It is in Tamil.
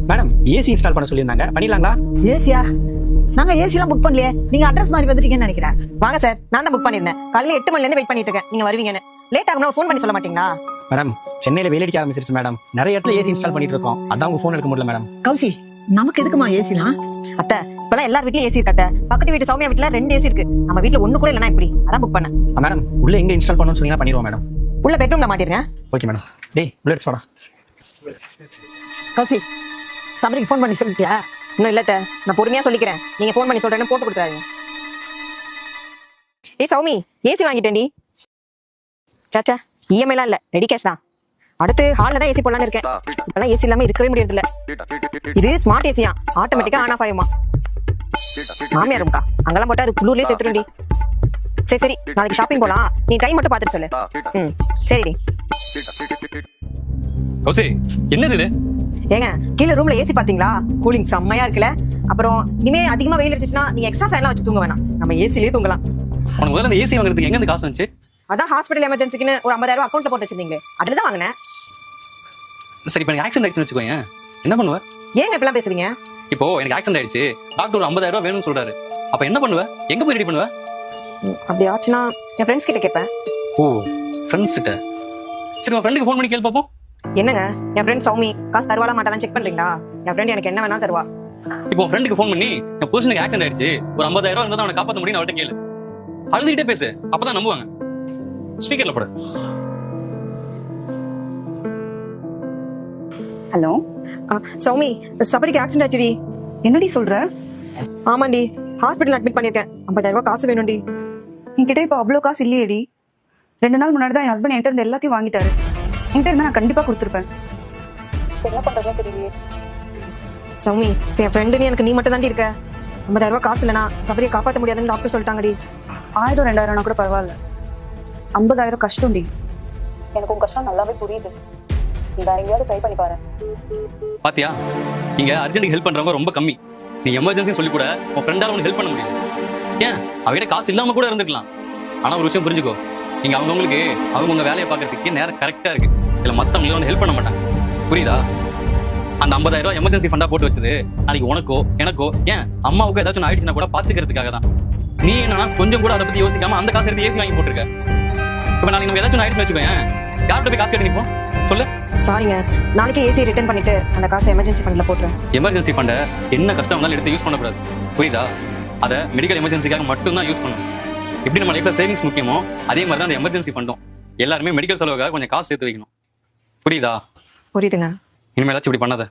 மேடம் ஏசி இன்ஸ்டால் பண்ண சொல்லியிருந்தாங்க, பண்ணிடலாங்களா? ஏசியா? நாங்க ஏசிலாம் புக் பண்ணலையே. நீங்க அட்ரஸ் மாதிரி வந்துட்டீங்கன்னு நினைக்கிறேன். வாங்க சார், நான் தான் புக் பண்ணிருந்தேன். காலையில 8 மணில இருந்து வெயிட் பண்ணிட்டு இருக்கேன், நீங்க வருவீங்கன்னு. லேட் ஆகுனா ஃபோன் பண்ணி சொல்ல மாட்டீங்களா? மேடம் சென்னையில வெயில் அடிக்க ஆரம்பிச்சிருச்சு மேடம். நிறைய இடத்துல ஏசி இன்ஸ்டால் பண்ணிட்டு இருக்கோம், அதான் உங்க ஃபோன் எடுக்க முடியல மேடம். கௌசி, நமக்கு எதுக்குமா ஏசிலாம்? அத்தை, இப்பெல்லாம் எல்லார் வீட்லயும் ஏசி இருக்கு. பக்கத்து வீட்டு சௌமியா வீட்டுல 2 ஏசி இருக்கு. நம்ம வீட்டுல ஒண்ணு கூட இல்லைன்னா இப்படி, அதான் புக் பண்ணேன். மேடம் உள்ள எங்க இன்ஸ்டால் பண்ணணும்னு சொன்னீங்கன்னா பண்ணிடுவோம் மேடம். உள்ள பெட்ரூம்ல மாட்டிருங்க. Okay madam. டேய் உள்ள எடுத்து வாடா. கௌசி, சபரிக்கு ஃபோன் பண்ணி சொல்லிட்டியா? இன்னும் இல்ல அத்தை, நான் பொறுமையா சொல்லிக்கிறேன். நீங்க ஃபோன் பண்ணி சொல்றேன்னு போட்டு கொடுத்துறாதீங்க. ஏய் சௌமி, ஏசி வாங்கிட்டேன்டி. சாச்சா, இஎம்ஐலாம் இல்ல, ரெடி கேஷ் தான். அடுத்து ஹால்ல தான் ஏசி போடலான்னு இருக்கேன். இப்பெல்லாம் ஏசி இல்லாம இருக்கவே முடியறது இல்ல. இது ஸ்மார்ட் ஏசியா, ஆட்டோமேட்டிக்கா ஆன் ஆஃப் ஆகுமா. மாமியார் ரூம்க்கா, அங்கெல்லாம் போட்டா அது குளூர்லயே செத்துருண்டி. சரி சரி, நாளைக்கு ஷாப்பிங் போலாம். நீ டைம் மட்டும் பாத்துட்டு சொல்லு. ம் சரிடி. கௌசி, என்னது இது? ஏங்க, கீழே ரூம்ல ஏசி பாத்தீங்களா? கூலிங் செம்மையா இருக்குல்ல. அப்புறம் இனிமே அதிகமா வெயில் அடிச்சுச்சுன்னா நீங்க எக்ஸ்ட்ரா ஃபேன்லாம் வச்சு தூங்க வேணாம், நம்ம ஏசிலேயே தூங்கலாம். உனக்கு முதல்ல அந்த ஏசி வாங்குறதுக்கு எங்க இருந்து காசு வந்துச்சு? அதான் ஹாஸ்பிட்டல் எமர்ஜென்சிக்குன்னு ஒரு 50,000 அக்கௌண்ட்ல போட்டு வச்சிருந்தீங்களே, அதுல தான் வாங்கினேன். சரி, இப்போ எனக்கு ஆக்சிடென்ட் ஆயிடுச்சுன்னு வச்சுக்கோங்க, என்ன பண்ணுவ? ஏங்க இப்பெல்லாம் பேசுறீங்க? இப்போ எனக்கு ஆக்சிடென்ட் ஆயிடுச்சு, டாக்டர் ஒரு 50,000 வேணும்னு சொல்றாரு. அப்ப என்ன பண்ணுவ? எங்க போய் ரெடி பண்ணுவ? அப்படி ஆச்சுன்னா என் ஃப்ரெண்ட்ஸ் கிட்ட கேட்பேன். ஓ, ஃப்ரெண்ட்ஸ் கிட்ட. சரி, உன் ஃப்ரெண்டுக்கு ஃபோன் பண்ணி கேள்வி பார்ப்போம். என்னங்க, என் ஃப்ரெண்ட் சௌமி காசு தருவாளா மாட்டாலாம் செக் பண்றீங்களா? என் ஃப்ரெண்ட் எனக்கு என்ன வேணா தருவா. இப்போ உன் ஃப்ரெண்டுக்கு ஃபோன் பண்ணி என் புருஷனுக்கு ஆக்சிடென்ட் ஆயிடுச்சு, ஒரு 50,000 இருந்தா அவனை காப்பாற்ற முடியும் அவள்கிட்ட கேளு. அழுதுகிட்டே பேசு, அப்பதான் நம்புவாங்க. ஸ்பீக்கர்ல போடு. ஹலோ சௌமி, சபரிக்கு ஆக்சிடென்ட் ஆச்சுடி. என்னடி சொல்ற? ஆமாண்டி, ஹாஸ்பிட்டல் அட்மிட் பண்ணிருக்கேன். 50,000 காசு வேணும்டி. என்கிட்ட இப்போ அவ்வளோ காசு இல்லையேடி. 2 நாள் முன்னாடி தான் என் ஹஸ்பண்ட் என்கிட்ட இருந்து எல்லாத்தையும் வாங்கிட்டாரு. என்கிட்ட இருந்தா நான் கண்டிப்பா கொடுத்துருப்பேன். என்ன பண்றதுன்னு தெரியலையே. சௌமி, என் ஃப்ரெண்டுன்னு எனக்கு நீ மட்டும் தாண்டி இருக்க. 50,000 காசு இல்லைனா சபரியை காப்பாற்ற முடியாதுன்னு டாக்டர் சொல்லிட்டாங்கடி. 1000 2000 கூட பரவாயில்ல, 50,000 கஷ்டம்டி. எனக்கு உன் கஷ்டம் நல்லாவே புரியுது. நீ வேற எங்கேயாவது ட்ரை பண்ணி பாரு. பாத்தியா, நீங்க அர்ஜென்ட்டுக்கு ஹெல்ப் பண்றவங்க ரொம்ப கம்மி. நீ எமர்ஜென்சி சொல்லி கூட உன் ஃப்ரெண்டால உனக்கு ஹெல்ப் பண்ண முடியும். ஏன், அவகிட்ட காசு இல்லாம கூட இருந்துக்கலாம். ஆனா ஒரு விஷயம் புரிஞ்சுக்கோ, நீங்க அவங்களுக்கு அவங்க வேலையை பார்க்கறதுக்கு நேரம் கரெக்டா இருக்கு. இல்ல மத்தவங்க வந்து ஹெல்ப் பண்ண மாட்டாங்க, புரியுதா? அந்த 50,000 எமர்ஜென்சி ஃபண்டா போட்டு வச்சது நாளைக்கு உனக்கோ எனக்கோ, ஏன் அம்மாவுக்கோ ஏதாச்சும் ஆயிடுச்சுன்னா கூட பாத்துக்கிறதுக்காக தான். நீ என்னன்னா கொஞ்சம் கூட அதை பத்தி யோசிக்காம அந்த காசு எடுத்து ஏசி வாங்கி போட்டிருக்க. இப்ப நாளைக்கு நம்ம ஏதாச்சும் ஆயிடுச்சு வச்சுக்கோங்க, யார்கிட்ட போய் காசு கட்டி நிப்போம் சொல்லு? சாரிங்க, நாளைக்கு ஏசி ரிட்டர்ன் பண்ணிட்டு அந்த காசை எமர்ஜென்சி ஃபண்ட்ல போட்டுறேன். எமர்ஜென்சி ஃபண்டை என்ன கஷ்டம் வந்தாலும் எடுத்து யூஸ் பண்ணக்கூடாது, புரியுதா? அதை மெடிக்கல் எமர்ஜென்சிக்காக மட்டும் தான் யூஸ் பண்ணணும். எப்படி நம்ம லைஃப்ல சேவிங்ஸ் முக்கியமோ அதே மாதிரி தான் அந்த எமர்ஜென்சி ஃபண்டும். எல்லாருமே மெடிக்கல் செலவுக்காக கொஞ்சம் காசு சேர்த்து வைக்கணும், புரியுதா? புரியுதுங்க. இனிமேலாச்சும் இப்படி பண்ணாத.